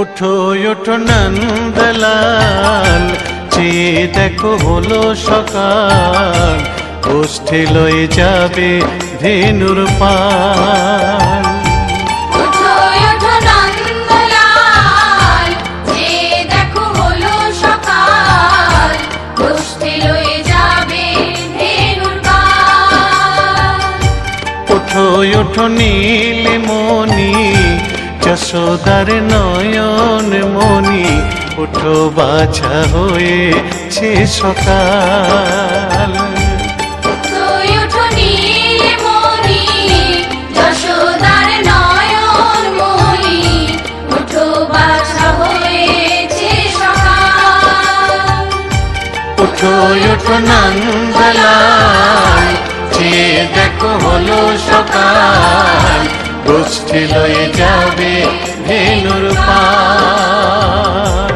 উঠো ওঠো নন্দলাল, চেয়ে দেখো হলো সকাল, গোষ্ঠী লয়ে যাবে ধেনুর পাল। উঠো ওঠো নন্দলাল, চেয়ে দেখো হলো সকাল, গোষ্ঠী লয়ে যাবে ধেনুর পাল। উঠো ওঠো নীলমণি, যশোদার নয়ন মণি, উঠো বাছা হয়েছে সকাল। উঠো ওঠো নীলমণি, যশোদার নয়ন মণি, উঠো বাছা হয়েছে সকাল। উঠো ওঠো নন্দলাল, চেয়ে দেখো হলো সকাল, গোষ্ঠী লয়ে যাবে ধেনুর পাল।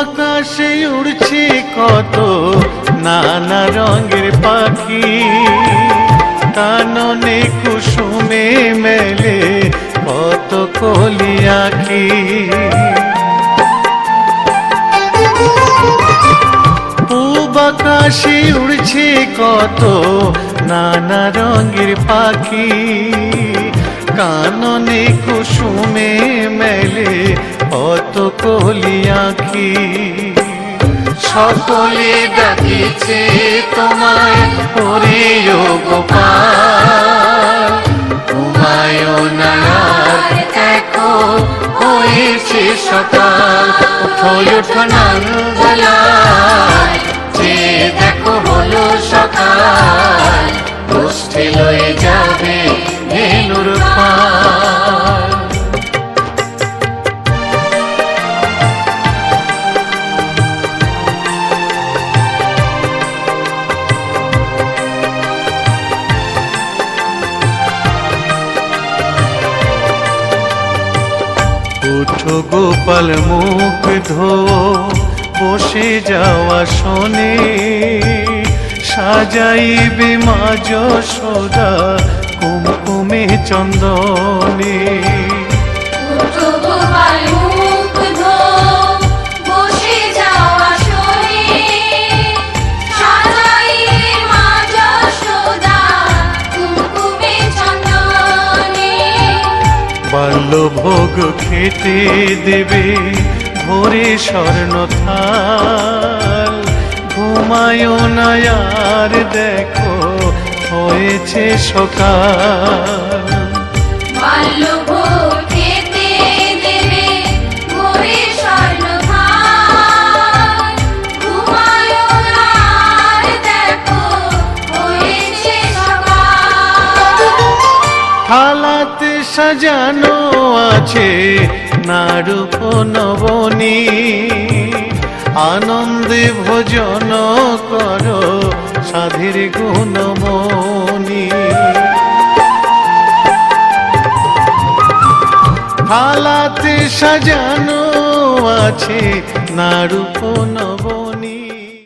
আকাশে উড়ছে কত নানা রঙের পাখি, কাননে কুসুমে মেলে কত কলি আঁখি। পূব আকাশে উড়ছে কত নানা রঙের পাখি, কাননে কুসুমে মেলে কত কলি আঁখি। সকলে ডাকিছে তোমায় ওরে ও গোপাল, ঘুমায় না আর দেখো হয়েছে সকাল। উঠো ওঠো নন্দলাল, চেয়ে দেখো হলো সকাল, গোষ্ঠী লয়ে যাবে ধেনুর পাল। উঠো গোপাল মুখ ধো, বসে যাওয়া শোনে, সাজাইবে মা যশোদা কুমকুমে চন্দনে। উঠো গোপাল মুখ ধো, বসে যাওয়া শোনে, সাজাইবে মা যশোদা কুমকুমে চন্দনে। বাল্যভোগ খেতে দেবে ভোরে স্বর্ণ থাল, ঘুমায় না আর দেখো হয়েছে সকাল। বাল্যভোগ খেতে দেবে ভোরে স্বর্ণ থাল, ঘুমায় না আর দেখো হয়েছে সকাল। থালাতে সাজানো আছে নারূপ নবনী, আনন্দে ভোজন করো সাধীর গুণমণি। থালাতে সাজানো আছে নারূপ নবনী,